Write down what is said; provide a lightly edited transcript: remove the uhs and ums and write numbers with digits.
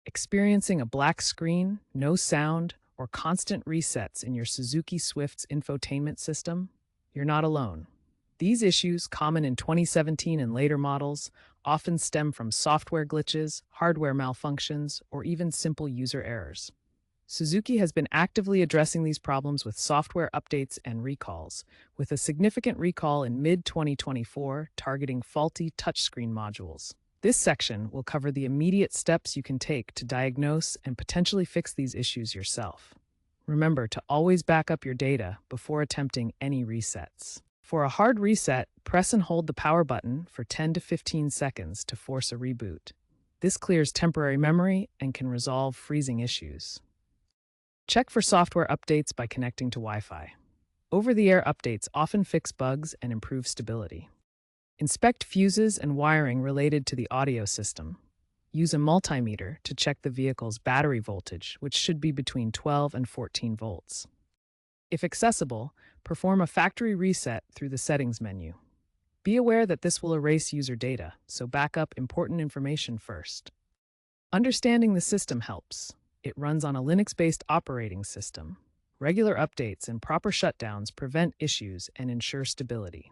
Experiencing a black screen, no sound, or constant resets in your Suzuki Swift's infotainment system? You're not alone. These issues, common in 2017 and later models, often stem from software glitches, hardware malfunctions, or even simple user errors. Suzuki has been actively addressing these problems with software updates and recalls, with a significant recall in mid-2024 targeting faulty touchscreen modules. This section will cover the immediate steps you can take to diagnose and potentially fix these issues yourself. Remember to always back up your data before attempting any resets. For a hard reset, press and hold the power button for 10 to 15 seconds to force a reboot. This clears temporary memory and can resolve freezing issues. Check for software updates by connecting to Wi-Fi. Over-the-air updates often fix bugs and improve stability. Inspect fuses and wiring related to the audio system. Use a multimeter to check the vehicle's battery voltage, which should be between 12 and 14 volts. If accessible, perform a factory reset through the settings menu. Be aware that this will erase user data, so back up important information first. Understanding the system helps. It runs on a Linux-based operating system. Regular updates and proper shutdowns prevent issues and ensure stability.